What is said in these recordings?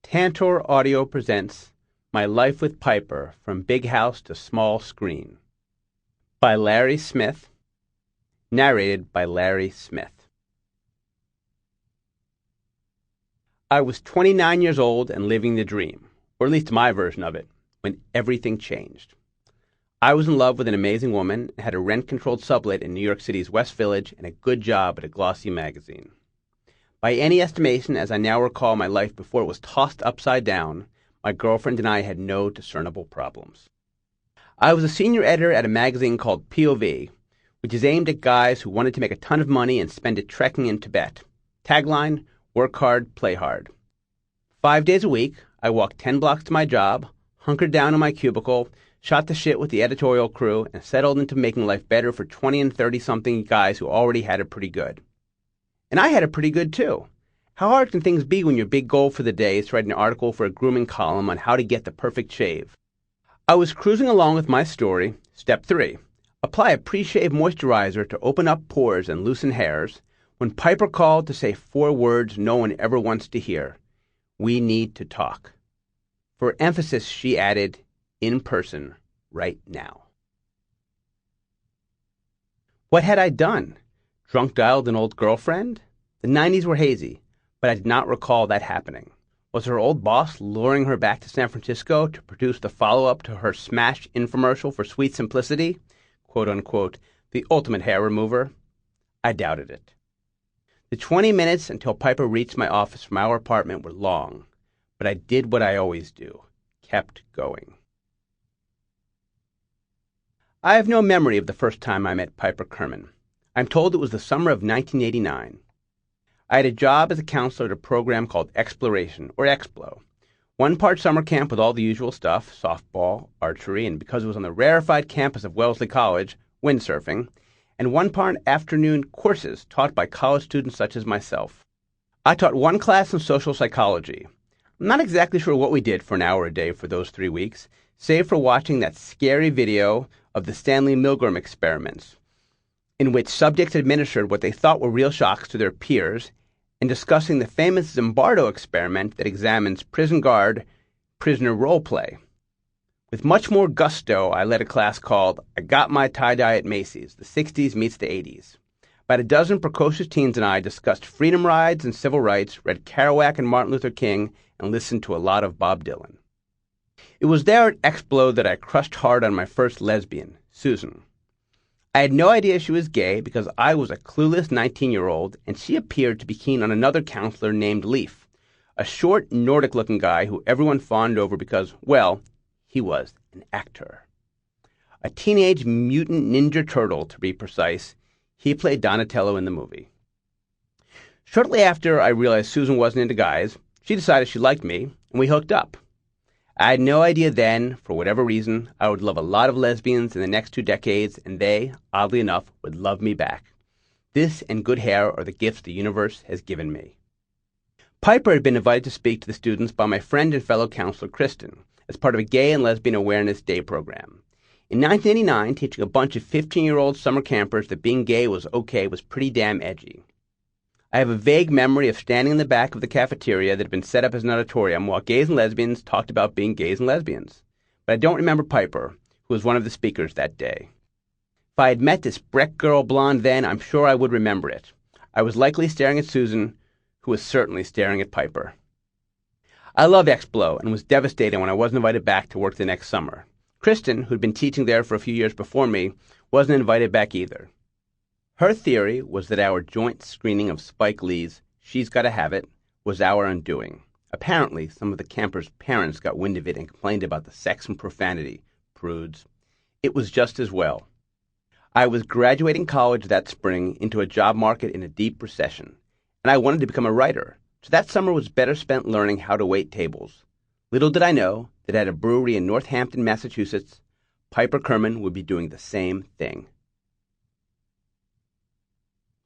Tantor Audio presents My Life with Piper from Big House to Small Screen by Larry Smith, narrated by Larry Smith. I was 29 years old and living the dream, or at least my version of it, when everything changed. I was in love with an amazing woman and had a rent-controlled sublet in New York City's West Village and a good job at a glossy magazine. By any estimation, as I now recall my life before it was tossed upside down, my girlfriend and I had no discernible problems. I was a senior editor at a magazine called POV, which is aimed at guys who wanted to make a ton of money and spend it trekking in Tibet. Tagline, work hard, play hard. 5 days a week, I walked 10 blocks to my job, hunkered down in my cubicle, shot the shit with the editorial crew, and settled into making life better for 20 and 30-something guys who already had it pretty good. And I had it pretty good, too. How hard can things be when your big goal for the day is to write an article for a grooming column on how to get the perfect shave? I was cruising along with my story, Step 3, apply a pre-shave moisturizer to open up pores and loosen hairs, when Piper called to say 4 words no one ever wants to hear. We need to talk. For emphasis, she added, in person, right now. What had I done? Drunk-dialed an old girlfriend? The 90s were hazy, but I did not recall that happening. Was her old boss luring her back to San Francisco to produce the follow-up to her smash infomercial for Sweet Simplicity, quote-unquote, the ultimate hair remover? I doubted it. The 20 minutes until Piper reached my office from our apartment were long, but I did what I always do, kept going. I have no memory of the first time I met Piper Kerman. I'm told it was the summer of 1989. I had a job as a counselor at a program called Exploration, or Explo. 1 part summer camp with all the usual stuff, softball, archery, and because it was on the rarefied campus of Wellesley College, windsurfing, and 1 part afternoon courses taught by college students such as myself. I taught 1 class in social psychology. I'm not exactly sure what we did for an hour a day for those 3 weeks, save for watching that scary video of the Stanley Milgram experiments, in which subjects administered what they thought were real shocks to their peers, and discussing the famous Zimbardo experiment that examines prison guard prisoner role play. With much more gusto, I led a class called I Got My Tie-Dye at Macy's, the 60s meets the 80s. About a dozen precocious teens and I discussed freedom rides and civil rights, read Kerouac and Martin Luther King, and listened to a lot of Bob Dylan. It was there at Explo that I crushed hard on my first lesbian, Susan. I had no idea she was gay because I was a clueless 19-year-old, and she appeared to be keen on another counselor named Leif, a short, Nordic-looking guy who everyone fawned over because, well, he was an actor. A teenage mutant ninja turtle, to be precise. He played Donatello in the movie. Shortly after I realized Susan wasn't into guys, she decided she liked me, and we hooked up. I had no idea then, for whatever reason, I would love a lot of lesbians in the next 2 decades, and they, oddly enough, would love me back. This and good hair are the gifts the universe has given me. Piper had been invited to speak to the students by my friend and fellow counselor Kristen as part of a Gay and Lesbian Awareness Day program. In 1989, teaching a bunch of 15-year-old summer campers that being gay was okay was pretty damn edgy. I have a vague memory of standing in the back of the cafeteria that had been set up as an auditorium while gays and lesbians talked about being gays and lesbians. But I don't remember Piper, who was one of the speakers that day. If I had met this Breck girl blonde then, I'm sure I would remember it. I was likely staring at Susan, who was certainly staring at Piper. I loved Explo and was devastated when I wasn't invited back to work the next summer. Kristen, who'd been teaching there for a few years before me, wasn't invited back either. Her theory was that our joint screening of Spike Lee's She's Gotta Have It was our undoing. Apparently, some of the campers' parents got wind of it and complained about the sex and profanity. Prudes. It was just as well. I was graduating college that spring into a job market in a deep recession, and I wanted to become a writer, so that summer was better spent learning how to wait tables. Little did I know that at a brewery in Northampton, Massachusetts, Piper Kerman would be doing the same thing.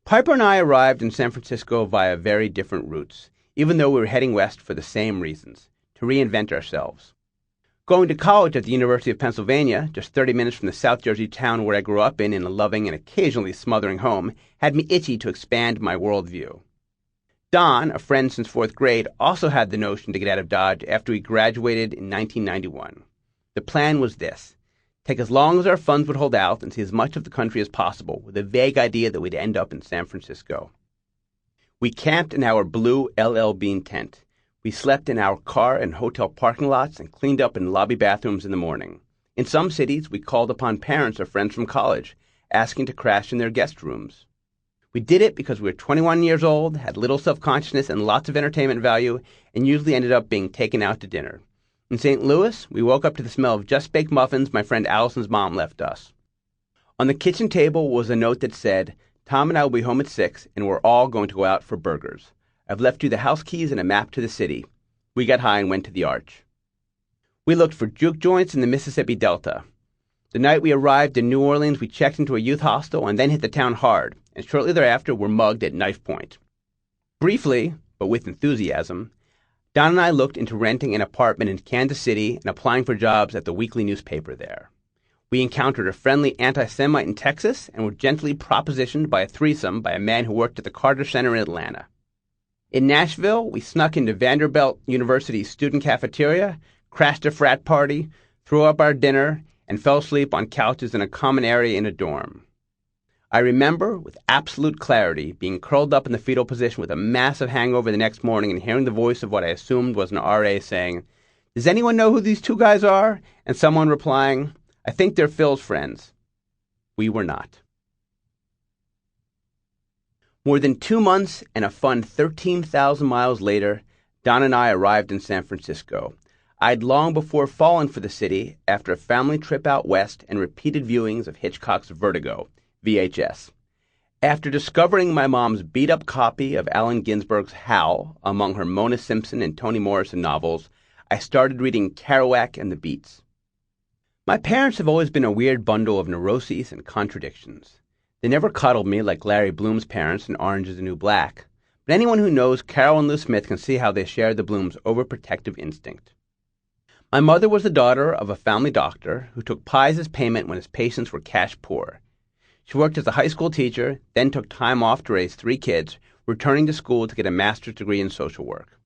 Piper and I arrived in San Francisco via very different routes, even though we were heading west for the same reasons, to reinvent ourselves. Going to college at the University of Pennsylvania, just 30 minutes from the South Jersey town where I grew up in a loving and occasionally smothering home, had me itchy to expand my worldview. Don, a friend since fourth grade, also had the notion to get out of Dodge after we graduated in 1991. The plan was this: take as long as our funds would hold out and see as much of the country as possible, with a vague idea that we'd end up in San Francisco. We camped in our blue LL Bean tent. We slept in our car and hotel parking lots and cleaned up in lobby bathrooms in the morning. In some cities, we called upon parents or friends from college, asking to crash in their guest rooms. We did it because we were 21 years old, had little self-consciousness and lots of entertainment value, and usually ended up being taken out to dinner. In St. Louis, we woke up to the smell of just-baked muffins my friend Allison's mom left us. On the kitchen table was a note that said, "Tom and I will be home at 6, and we're all going to go out for burgers. I've left you the house keys and a map to the city." We got high and went to the Arch. We looked for juke joints in the Mississippi Delta. The night we arrived in New Orleans, we checked into a youth hostel and then hit the town hard, and shortly thereafter were mugged at knife point. Briefly, but with enthusiasm, Don and I looked into renting an apartment in Kansas City and applying for jobs at the weekly newspaper there. We encountered a friendly anti-Semite in Texas and were gently propositioned by a threesome by a man who worked at the Carter Center in Atlanta. In Nashville, we snuck into Vanderbilt University's student cafeteria, crashed a frat party, threw up our dinner, and fell asleep on couches in a common area in a dorm. I remember, with absolute clarity, being curled up in the fetal position with a massive hangover the next morning and hearing the voice of what I assumed was an RA saying, "Does anyone know who these two guys are?" And someone replying, "I think they're Phil's friends." We were not. More than 2 months and a fun 13,000 miles later, Don and I arrived in San Francisco. I'd long before fallen for the city after a family trip out west and repeated viewings of Hitchcock's Vertigo, VHS. After discovering my mom's beat-up copy of Allen Ginsberg's Howl among her Mona Simpson and Toni Morrison novels, I started reading Kerouac and the Beats. My parents have always been a weird bundle of neuroses and contradictions. They never coddled me like Larry Bloom's parents in Orange is the New Black, but anyone who knows Carol and Lou Smith can see how they shared the Blooms' overprotective instinct. My mother was the daughter of a family doctor who took pies as payment when his patients were cash poor. She worked as a high school teacher, then took time off to raise 3 kids, returning to school to get a master's degree in social work.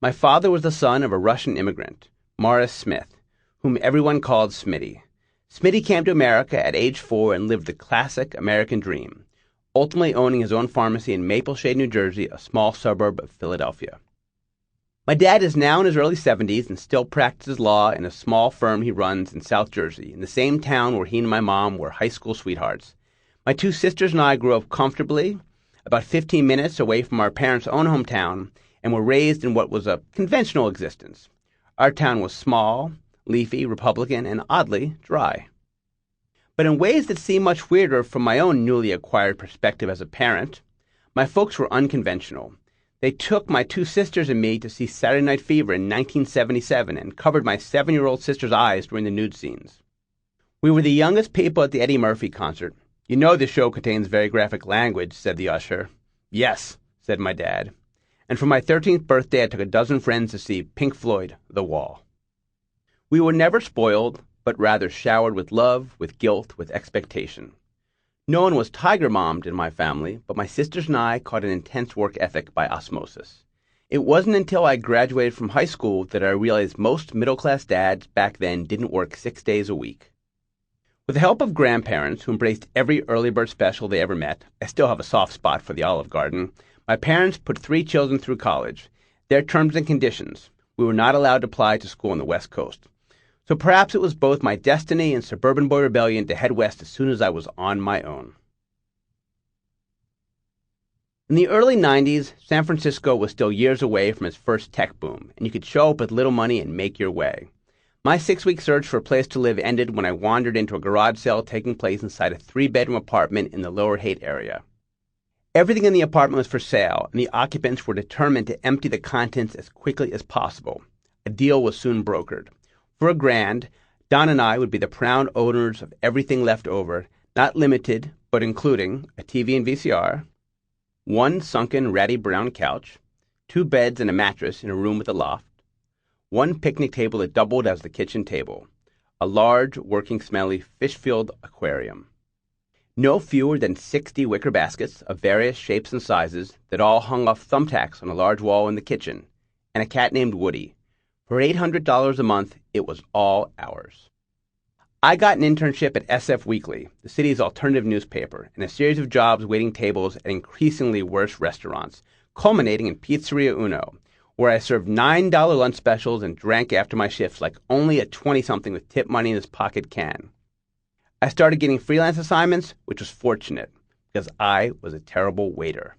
My father was the son of a Russian immigrant, Morris Smith, whom everyone called Smitty. Smitty came to America at age 4 and lived the classic American dream, ultimately owning his own pharmacy in Maple Shade, New Jersey, a small suburb of Philadelphia. My dad is now in his early 70s and still practices law in a small firm he runs in South Jersey, in the same town where he and my mom were high school sweethearts. My 2 sisters and I grew up comfortably, about 15 minutes away from our parents' own hometown, and were raised in what was a conventional existence. Our town was small, leafy, Republican, and oddly dry. But in ways that seem much weirder from my own newly acquired perspective as a parent, my folks were unconventional. They took my 2 sisters and me to see Saturday Night Fever in 1977 and covered my 7-year-old sister's eyes during the nude scenes. We were the youngest people at the Eddie Murphy concert. "You know the show contains very graphic language," said the usher. "Yes," said my dad. And for my 13th birthday, I took a dozen friends to see Pink Floyd, The Wall. We were never spoiled, but rather showered with love, with guilt, with expectation. No one was tiger-mommed in my family, but my sisters and I caught an intense work ethic by osmosis. It wasn't until I graduated from high school that I realized most middle-class dads back then didn't work 6 days a week. With the help of grandparents who embraced every early bird special they ever met, I still have a soft spot for the Olive Garden, my parents put 3 children through college. Their terms and conditions: we were not allowed to apply to school on the West Coast. So perhaps it was both my destiny and suburban boy rebellion to head west as soon as I was on my own. In the early 90s, San Francisco was still years away from its first tech boom, and you could show up with little money and make your way. My 6-week search for a place to live ended when I wandered into a garage sale taking place inside a 3-bedroom apartment in the Lower Haight area. Everything in the apartment was for sale, and the occupants were determined to empty the contents as quickly as possible. A deal was soon brokered. For $1,000, Don and I would be the proud owners of everything left over, not limited, but including a TV and VCR, 1 sunken, ratty brown couch, 2 beds and a mattress in a room with a loft, 1 picnic table that doubled as the kitchen table, a large, working, smelly, fish-filled aquarium. No fewer than 60 wicker baskets of various shapes and sizes that all hung off thumbtacks on a large wall in the kitchen, and a cat named Woody. For $800 a month, it was all ours. I got an internship at SF Weekly, the city's alternative newspaper, and a series of jobs waiting tables at increasingly worse restaurants, culminating in Pizzeria Uno, where I served $9 lunch specials and drank after my shifts like only a 20-something with tip money in his pocket can. I started getting freelance assignments, which was fortunate, because I was a terrible waiter.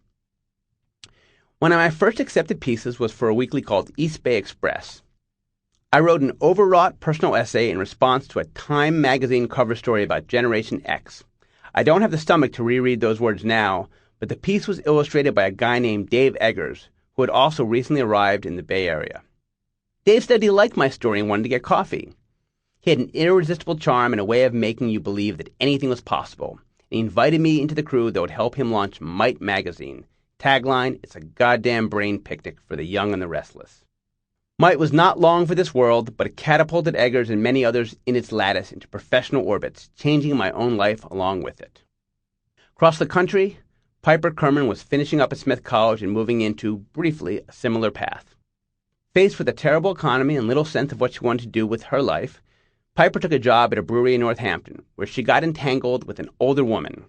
One of my first accepted pieces was for a weekly called East Bay Express. I wrote an overwrought personal essay in response to a Time magazine cover story about Generation X. I don't have the stomach to reread those words now, but the piece was illustrated by a guy named Dave Eggers, who had also recently arrived in the Bay Area. Dave said he liked my story and wanted to get coffee. He had an irresistible charm and a way of making you believe that anything was possible. He invited me into the crew that would help him launch Might magazine. Tagline, "It's a goddamn brain picnic for the young and the restless." Might was not long for this world, but it catapulted Eggers and many others in its lattice into professional orbits, changing my own life along with it. Across the country, Piper Kerman was finishing up at Smith College and moving into, briefly, a similar path. Faced with a terrible economy and little sense of what she wanted to do with her life, Piper took a job at a brewery in Northampton, where she got entangled with an older woman,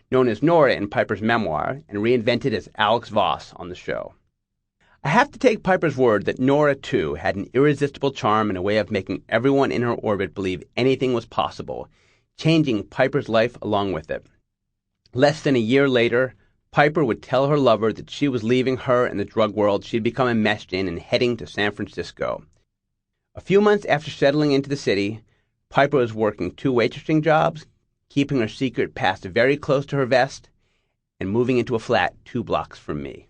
known as Nora in Piper's memoir, and reinvented as Alex Voss on the show. I have to take Piper's word that Nora, too, had an irresistible charm and a way of making everyone in her orbit believe anything was possible, changing Piper's life along with it. Less than a year later, Piper would tell her lover that she was leaving her and the drug world she'd become enmeshed in and heading to San Francisco. A few months after settling into the city, Piper was working 2 waitressing jobs, keeping her secret passed very close to her vest, and moving into a flat 2 blocks from me.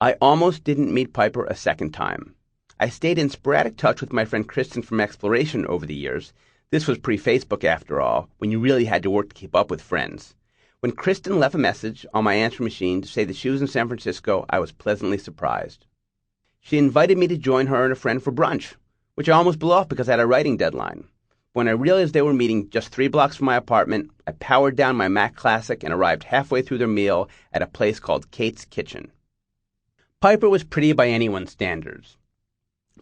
I almost didn't meet Piper a second time. I stayed in sporadic touch with my friend Kristen from Exploration over the years. This was pre-Facebook, after all, when you really had to work to keep up with friends. When Kristen left a message on my answer machine to say that she was in San Francisco, I was pleasantly surprised. She invited me to join her and a friend for brunch, which I almost blew off because I had a writing deadline. When I realized they were meeting just 3 blocks from my apartment, I powered down my Mac Classic and arrived halfway through their meal at a place called Kate's Kitchen. Piper was pretty by anyone's standards,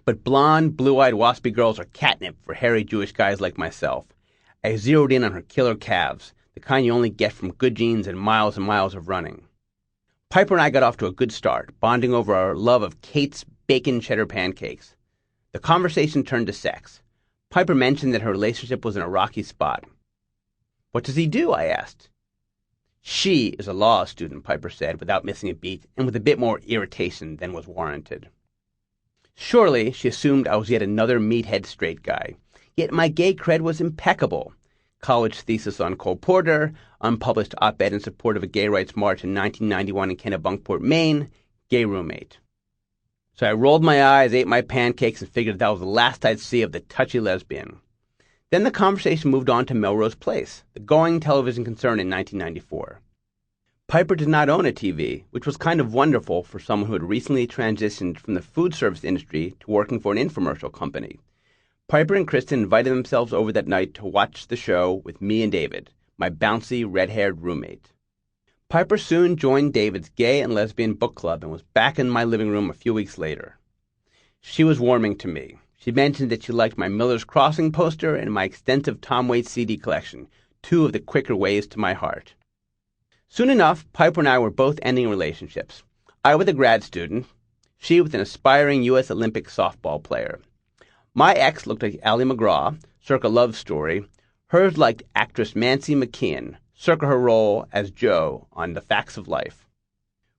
but blonde, blue-eyed, waspy girls are catnip for hairy Jewish guys like myself. I zeroed in on her killer calves, the kind you only get from good genes and miles of running. Piper and I got off to a good start, bonding over our love of Kate's bacon cheddar pancakes. The conversation turned to sex. Piper mentioned that her relationship was in a rocky spot. "What does he do?" I asked. "She is a law student," Piper said, without missing a beat, and with a bit more irritation than was warranted. Surely, she assumed I was yet another meathead straight guy. Yet my gay cred was impeccable. College thesis on Cole Porter, unpublished op-ed in support of a gay rights march in 1991 in Kennebunkport, Maine, gay roommate. So I rolled my eyes, ate my pancakes, and figured that was the last I'd see of the touchy lesbian. Then the conversation moved on to Melrose Place, the going television concern in 1994. Piper did not own a TV, which was kind of wonderful for someone who had recently transitioned from the food service industry to working for an infomercial company. Piper and Kristen invited themselves over that night to watch the show with me and David, my bouncy, red-haired roommate. Piper soon joined David's gay and lesbian book club and was back in my living room a few weeks later. She was warming to me. She mentioned that she liked my Miller's Crossing poster and my extensive Tom Waits CD collection, 2 of the quicker ways to my heart. Soon enough, Piper and I were both ending relationships. I with a grad student, she with an aspiring U.S. Olympic softball player. My ex looked like Ally McGraw, circa Love Story. Hers liked actress Nancy McKeon, circa her role as Jo on The Facts of Life.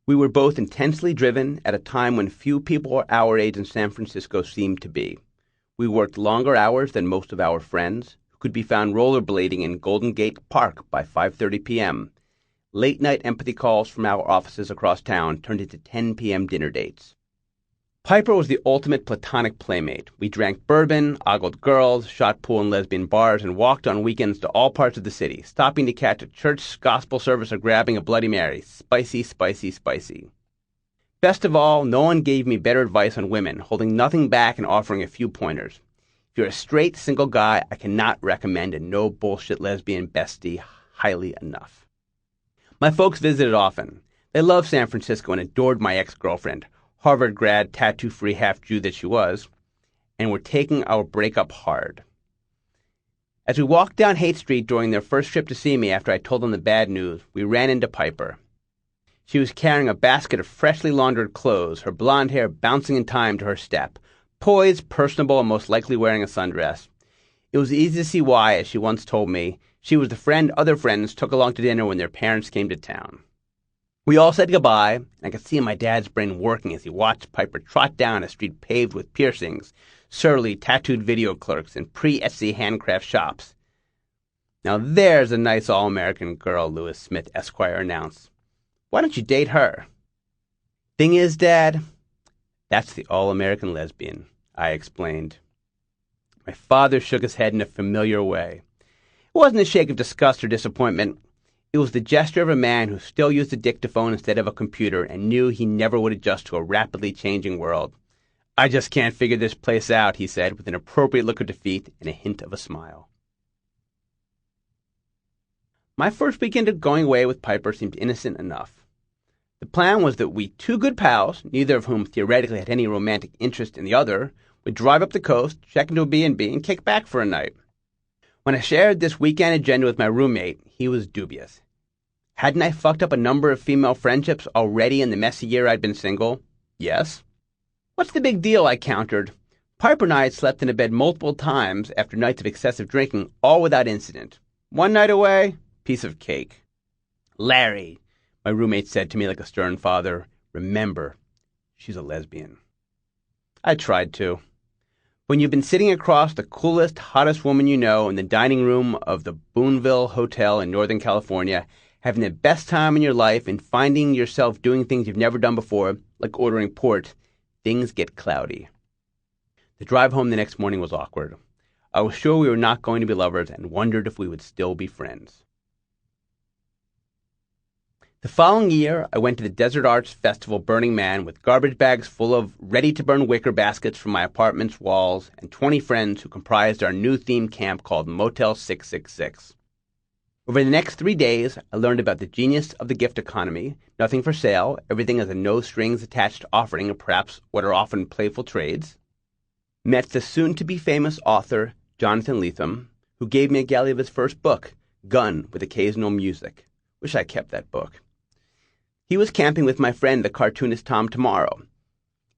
We were both intensely driven at a time when few people our age in San Francisco seemed to be. We worked longer hours than most of our friends, who could be found rollerblading in Golden Gate Park by 5:30 p.m. Late-night empathy calls from our offices across town turned into 10 p.m. dinner dates. Piper was the ultimate platonic playmate. We drank bourbon, ogled girls, shot pool in lesbian bars, and walked on weekends to all parts of the city, stopping to catch a church gospel service or grabbing a Bloody Mary. Spicy, spicy, spicy. Best of all, no one gave me better advice on women, holding nothing back and offering a few pointers. If you're a straight, single guy, I cannot recommend a no-bullshit lesbian bestie highly enough. My folks visited often. They loved San Francisco and adored my ex-girlfriend, Harvard grad, tattoo-free half-Jew that she was, and were taking our breakup hard. As we walked down Haight Street during their first trip to see me after I told them the bad news, we ran into Piper. She was carrying a basket of freshly laundered clothes, her blonde hair bouncing in time to her step, poised, personable, and most likely wearing a sundress. It was easy to see why, as she once told me, she was the friend other friends took along to dinner when their parents came to town. We all said goodbye, and I could see my dad's brain working as he watched Piper trot down a street paved with piercings, surly tattooed video clerks, and pre-Etsy handcraft shops. "Now there's a nice all-American girl," Lewis Smith, Esquire, announced. "Why don't you date her?" "Thing is, Dad, that's the all-American lesbian," I explained. My father shook his head in a familiar way. It wasn't a shake of disgust or disappointment. It was the gesture of a man who still used a dictaphone instead of a computer and knew he never would adjust to a rapidly changing world. "I just can't figure this place out," he said, with an appropriate look of defeat and a hint of a smile. My first weekend of going away with Piper seemed innocent enough. The plan was that we two good pals, neither of whom theoretically had any romantic interest in the other, would drive up the coast, check into a B&B, and kick back for a night. When I shared this weekend agenda with my roommate, he was dubious. Hadn't I fucked up a number of female friendships already in the messy year I'd been single? Yes. "What's the big deal?" I countered. Piper and I had slept in a bed multiple times after nights of excessive drinking, all without incident. One night away, piece of cake. "Larry," my roommate said to me like a stern father, "remember, she's a lesbian." I tried to. When you've been sitting across the coolest, hottest woman you know in the dining room of the Boonville Hotel in Northern California, having the best time in your life and finding yourself doing things you've never done before, like ordering port, things get cloudy. The drive home the next morning was awkward. I was sure we were not going to be lovers and wondered if we would still be friends. The following year, I went to the Desert Arts Festival Burning Man with garbage bags full of ready-to-burn wicker baskets from my apartment's walls and 20 friends who comprised our new theme camp called Motel 666. Over the next 3 days, I learned about the genius of the gift economy, nothing for sale, everything as a no-strings-attached offering of perhaps what are often playful trades. Met the soon-to-be-famous author, Jonathan Lethem, who gave me a galley of his first book, Gun with Occasional Music. Wish I kept that book. He was camping with my friend, the cartoonist Tom Tomorrow.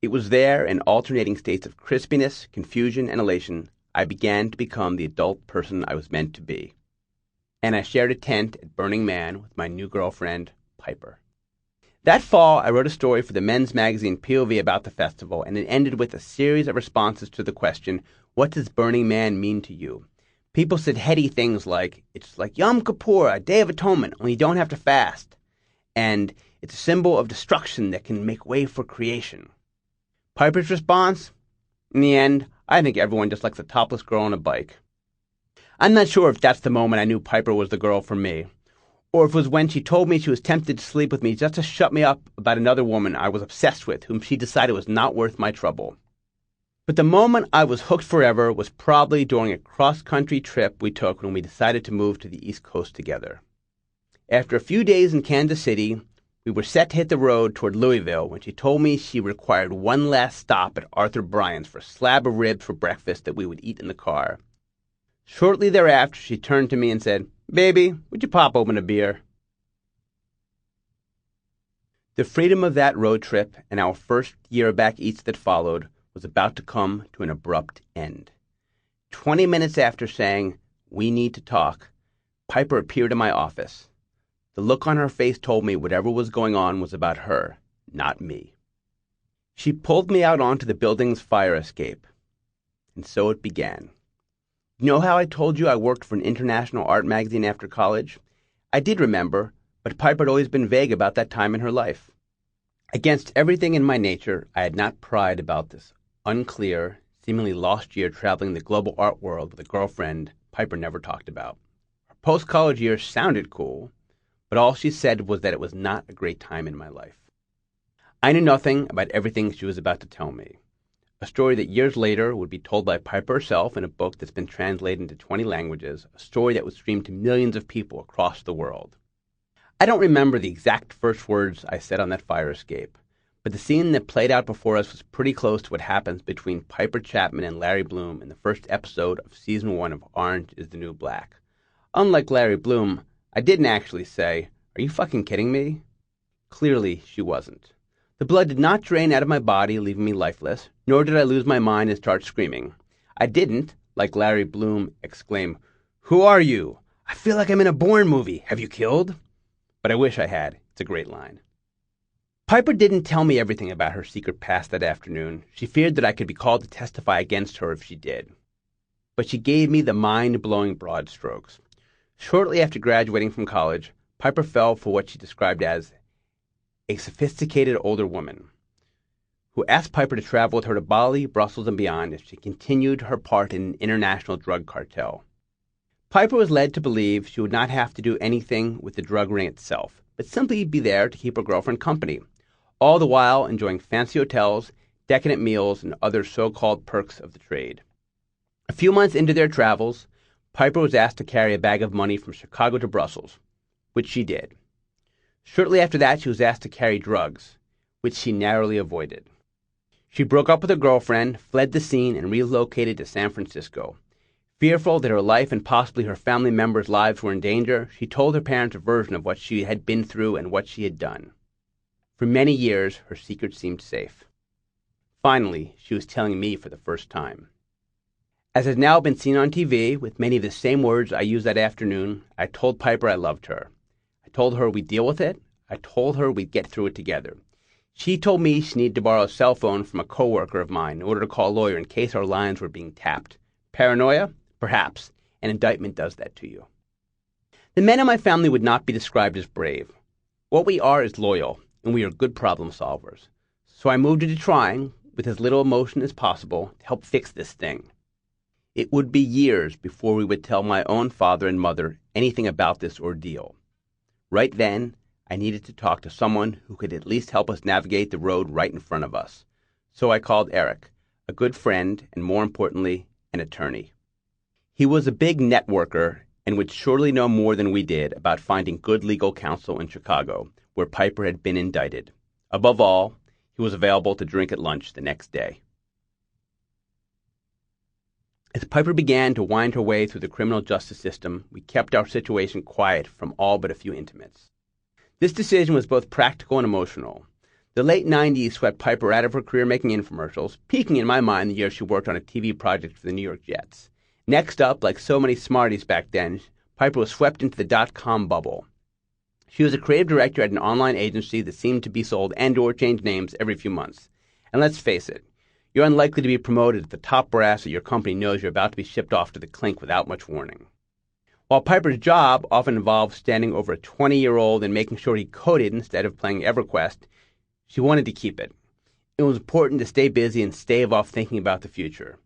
It was there, in alternating states of crispiness, confusion, and elation, I began to become the adult person I was meant to be. And I shared a tent at Burning Man with my new girlfriend, Piper. That fall, I wrote a story for the men's magazine POV about the festival, and it ended with a series of responses to the question, "What does Burning Man mean to you?" People said heady things like, "It's like Yom Kippur, a Day of Atonement, only you don't have to fast," and "It's a symbol of destruction that can make way for creation." Piper's response? In the end, I think everyone just likes a topless girl on a bike. I'm not sure if that's the moment I knew Piper was the girl for me, or if it was when she told me she was tempted to sleep with me just to shut me up about another woman I was obsessed with, whom she decided was not worth my trouble. But the moment I was hooked forever was probably during a cross-country trip we took when we decided to move to the East Coast together. After a few days in Kansas City, we were set to hit the road toward Louisville when she told me she required one last stop at Arthur Bryant's for a slab of ribs for breakfast that we would eat in the car. Shortly thereafter, she turned to me and said, "Baby, would you pop open a beer?" The freedom of that road trip and our first year back east that followed was about to come to an abrupt end. 20 minutes after saying, "We need to talk," Piper appeared in my office. The look on her face told me whatever was going on was about her, not me. She pulled me out onto the building's fire escape. And so it began. You know how I told you I worked for an international art magazine after college? I did remember, but Piper had always been vague about that time in her life. Against everything in my nature, I had not pried about this unclear, seemingly lost year traveling the global art world with a girlfriend Piper never talked about. Her post-college years sounded cool, but all she said was that it was not a great time in my life. I knew nothing about everything she was about to tell me. a story that years later would be told by Piper herself in a book that's been translated into 20 languages, a story that would stream to millions of people across the world. I don't remember the exact first words I said on that fire escape, but the scene that played out before us was pretty close to what happens between Piper Chapman and Larry Bloom in the first episode of Season 1 of Orange is the New Black. Unlike Larry Bloom, I didn't actually say, "Are you fucking kidding me?" Clearly, she wasn't. The blood did not drain out of my body, leaving me lifeless, nor did I lose my mind and start screaming. I didn't, like Larry Bloom, exclaim, "Who are you? I feel like I'm in a Bourne movie. Have you killed?" But I wish I had. It's a great line. Piper didn't tell me everything about her secret past that afternoon. She feared that I could be called to testify against her if she did. But she gave me the mind-blowing broad strokes. Shortly after graduating from college, Piper fell for what she described as a sophisticated older woman who asked Piper to travel with her to Bali, Brussels, and beyond as she continued her part in an international drug cartel. Piper was led to believe she would not have to do anything with the drug ring itself, but simply be there to keep her girlfriend company, all the while enjoying fancy hotels, decadent meals, and other so-called perks of the trade. A few months into their travels, Piper was asked to carry a bag of money from Chicago to Brussels, which she did. Shortly after that, she was asked to carry drugs, which she narrowly avoided. She broke up with her girlfriend, fled the scene, and relocated to San Francisco. Fearful that her life and possibly her family members' lives were in danger, she told her parents a version of what she had been through and what she had done. For many years, her secret seemed safe. Finally, she was telling me for the first time. As has now been seen on TV, with many of the same words I used that afternoon, I told Piper I loved her. I told her we'd deal with it. I told her we'd get through it together. She told me she needed to borrow a cell phone from a coworker of mine in order to call a lawyer in case our lines were being tapped. Paranoia? Perhaps. An indictment does that to you. The men in my family would not be described as brave. What we are is loyal, and we are good problem solvers. So I moved into trying, with as little emotion as possible, to help fix this thing. It would be years before we would tell my own father and mother anything about this ordeal. Right then, I needed to talk to someone who could at least help us navigate the road right in front of us. So I called Eric, a good friend, and more importantly, an attorney. He was a big networker and would surely know more than we did about finding good legal counsel in Chicago, where Piper had been indicted. Above all, he was available to drink at lunch the next day. As Piper began to wind her way through the criminal justice system, we kept our situation quiet from all but a few intimates. This decision was both practical and emotional. The late 90s swept Piper out of her career making infomercials, peaking in my mind the year she worked on a TV project for the New York Jets. Next up, like so many smarties back then, Piper was swept into the dot-com bubble. She was a creative director at an online agency that seemed to be sold and/or changed names every few months. And let's face it, you're unlikely to be promoted at the top brass that your company knows you're about to be shipped off to the clink without much warning. While Piper's job often involved standing over a 20-year-old and making sure he coded instead of playing EverQuest, she wanted to keep it. It was important to stay busy and stave off thinking about the future.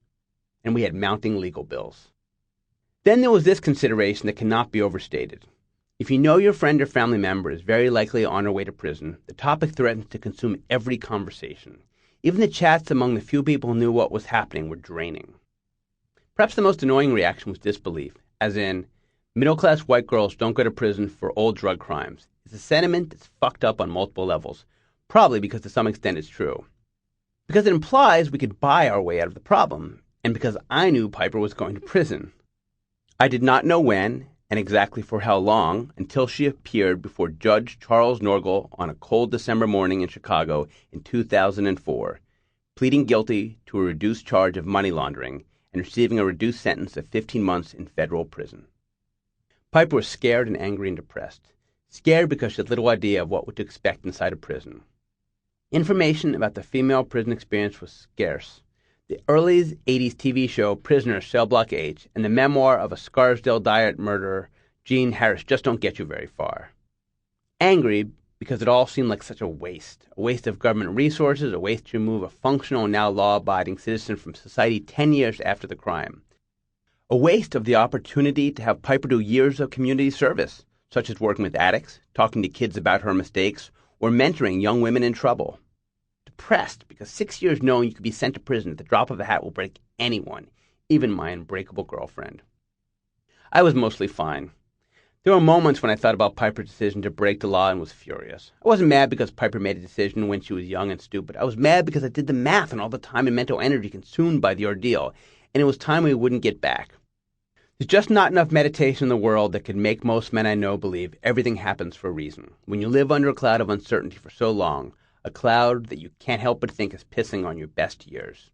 And we had mounting legal bills. Then there was this consideration that cannot be overstated. If you know your friend or family member is very likely on her way to prison, the topic threatens to consume every conversation. Even the chats among the few people who knew what was happening were draining. Perhaps the most annoying reaction was disbelief, as in, middle-class white girls don't go to prison for old drug crimes. It's a sentiment that's fucked up on multiple levels, probably because to some extent it's true. Because it implies we could buy our way out of the problem, and because I knew Piper was going to prison. I did not know when, and exactly for how long, until she appeared before Judge Charles Norgal on a cold December morning in Chicago in 2004, pleading guilty to a reduced charge of money laundering and receiving a reduced sentence of 15 months in federal prison. Piper was scared and angry and depressed. Scared because she had little idea of what to expect inside a prison. Information about the female prison experience was scarce. The early 80s TV show Prisoner Cell Block H and the memoir of a Scarsdale diet murderer, Gene Harris, just don't get you very far. Angry because it all seemed like such a waste of government resources, a waste to remove a functional and now law-abiding citizen from society 10 years after the crime. A waste of the opportunity to have Piper do years of community service, such as working with addicts, talking to kids about her mistakes, or mentoring young women in trouble. To depressed because 6 years knowing you could be sent to prison at the drop of a hat will break anyone, even my unbreakable girlfriend. I was mostly fine. There were moments when I thought about Piper's decision to break the law and was furious. I wasn't mad because Piper made a decision when she was young and stupid. I was mad because I did the math on all the time and mental energy consumed by the ordeal, and it was time we wouldn't get back. There's just not enough meditation in the world that could make most men I know believe everything happens for a reason. When you live under a cloud of uncertainty for so long, a cloud that you can't help but think is pissing on your best years.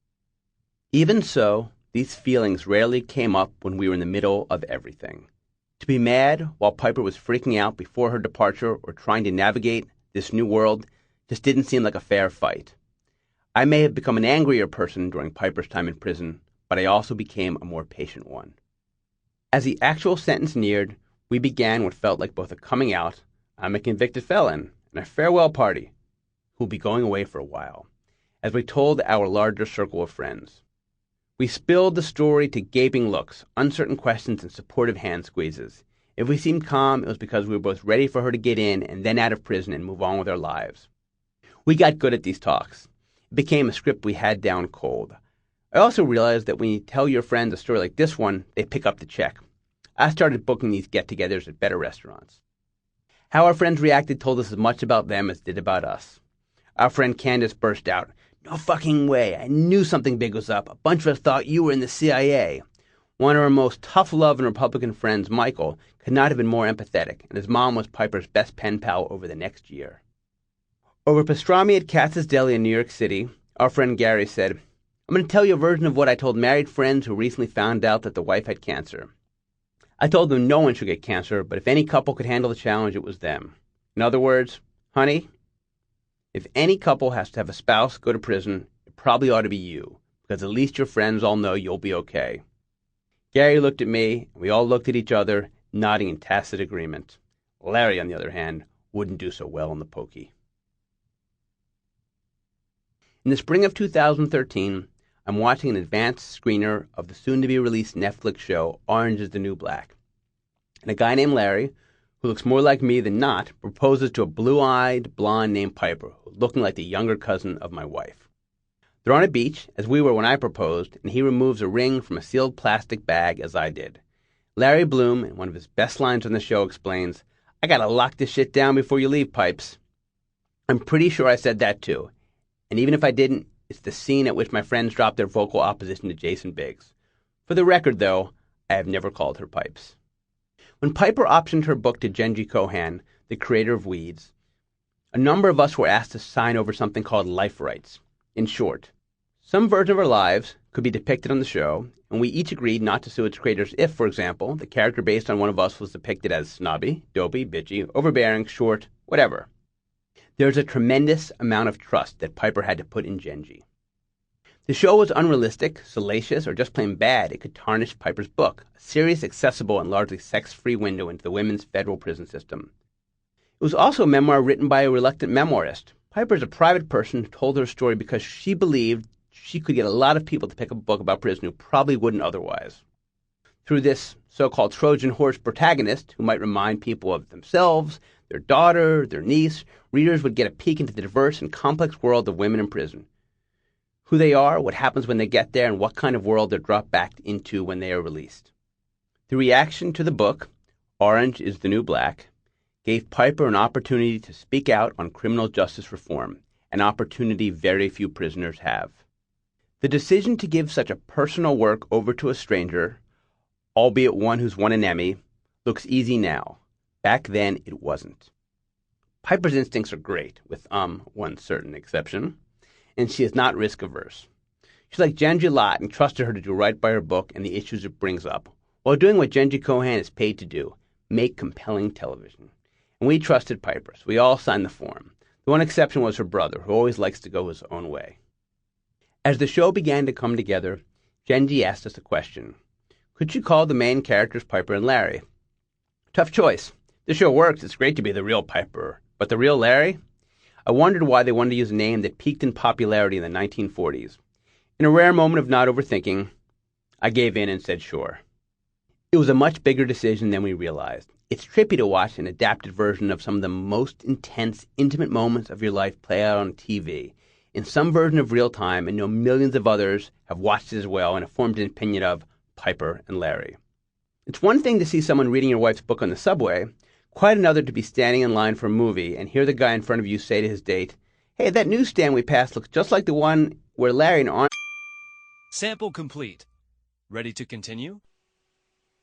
Even so, these feelings rarely came up when we were in the middle of everything. To be mad while Piper was freaking out before her departure or trying to navigate this new world just didn't seem like a fair fight. I may have become an angrier person during Piper's time in prison, but I also became a more patient one. As the actual sentence neared, we began what felt like both a coming out, I'm a convicted felon, and a farewell party, who'll be going away for a while, as we told our larger circle of friends. We spilled the story to gaping looks, uncertain questions, and supportive hand squeezes. If we seemed calm, it was because we were both ready for her to get in and then out of prison and move on with our lives. We got good at these talks. It became a script we had down cold. I also realized that when you tell your friends a story like this one, they pick up the check. I started booking these get-togethers at better restaurants. How our friends reacted told us as much about them as it did about us. Our friend Candace burst out, "No fucking way. I knew something big was up. A bunch of us thought you were in the CIA." One of our most tough-love and Republican friends, Michael, could not have been more empathetic, and his mom was Piper's best pen pal over the next year. Over pastrami at Katz's Deli in New York City, our friend Gary said, "I'm going to tell you a version of what I told married friends who recently found out that the wife had cancer. I told them no one should get cancer, but if any couple could handle the challenge, it was them. In other words, honey, if any couple has to have a spouse go to prison, it probably ought to be you, because at least your friends all know you'll be okay." Gary looked at me, and we all looked at each other, nodding in tacit agreement. Larry, on the other hand, wouldn't do so well in the pokey. In the spring of 2013, I'm watching an advanced screener of the soon-to-be-released Netflix show Orange is the New Black. And a guy named Larry, who looks more like me than not, proposes to a blue-eyed blonde named Piper, looking like the younger cousin of my wife. They're on a beach, as we were when I proposed, and he removes a ring from a sealed plastic bag, as I did. Larry Bloom, in one of his best lines on the show, explains, "I gotta lock this shit down before you leave, Pipes." I'm pretty sure I said that too, and even if I didn't, it's the scene at which my friends dropped their vocal opposition to Jason Biggs. For the record, though, I have never called her Pipes. When Piper optioned her book to Genji Kohan, the creator of Weeds, a number of us were asked to sign over something called life rights. In short, some version of our lives could be depicted on the show, and we each agreed not to sue its creators if, for example, the character based on one of us was depicted as snobby, dopey, bitchy, overbearing, short, whatever. There's a tremendous amount of trust that Piper had to put in Genji. The show was unrealistic, salacious, or just plain bad. It could tarnish Piper's book, a serious, accessible, and largely sex-free window into the women's federal prison system. It was also a memoir written by a reluctant memoirist. Piper is a private person who told her story because she believed she could get a lot of people to pick up a book about prison who probably wouldn't otherwise. Through this so-called Trojan horse protagonist, who might remind people of themselves, their daughter, their niece, readers would get a peek into the diverse and complex world of women in prison. Who they are, what happens when they get there, and what kind of world they're dropped back into when they are released. The reaction to the book, Orange is the New Black, gave Piper an opportunity to speak out on criminal justice reform, an opportunity very few prisoners have. The decision to give such a personal work over to a stranger, albeit one who's won an Emmy, looks easy now. Back then, it wasn't. Piper's instincts are great, with one certain exception, and she is not risk-averse. She liked Genji a lot and trusted her to do right by her book and the issues it brings up, while doing what Genji Kohan is paid to do, make compelling television. And we trusted Piper, so we all signed the form. The one exception was her brother, who always likes to go his own way. As the show began to come together, Genji asked us a question. Could she call the main characters Piper and Larry? Tough choice. The show works. It's great to be the real Piper. But the real Larry? I wondered why they wanted to use a name that peaked in popularity in the 1940s. In a rare moment of not overthinking, I gave in and said sure. It was a much bigger decision than we realized. It's trippy to watch an adapted version of some of the most intense, intimate moments of your life play out on TV. in some version of real time and know millions of others have watched it as well and have formed an opinion of Piper and Larry. It's one thing to see someone reading your wife's book on the subway, quite another to be standing in line for a movie and hear the guy in front of you say to his date, "Hey, that newsstand we passed looks just like the one where Larry and Aunt..." Sample complete. Ready to continue?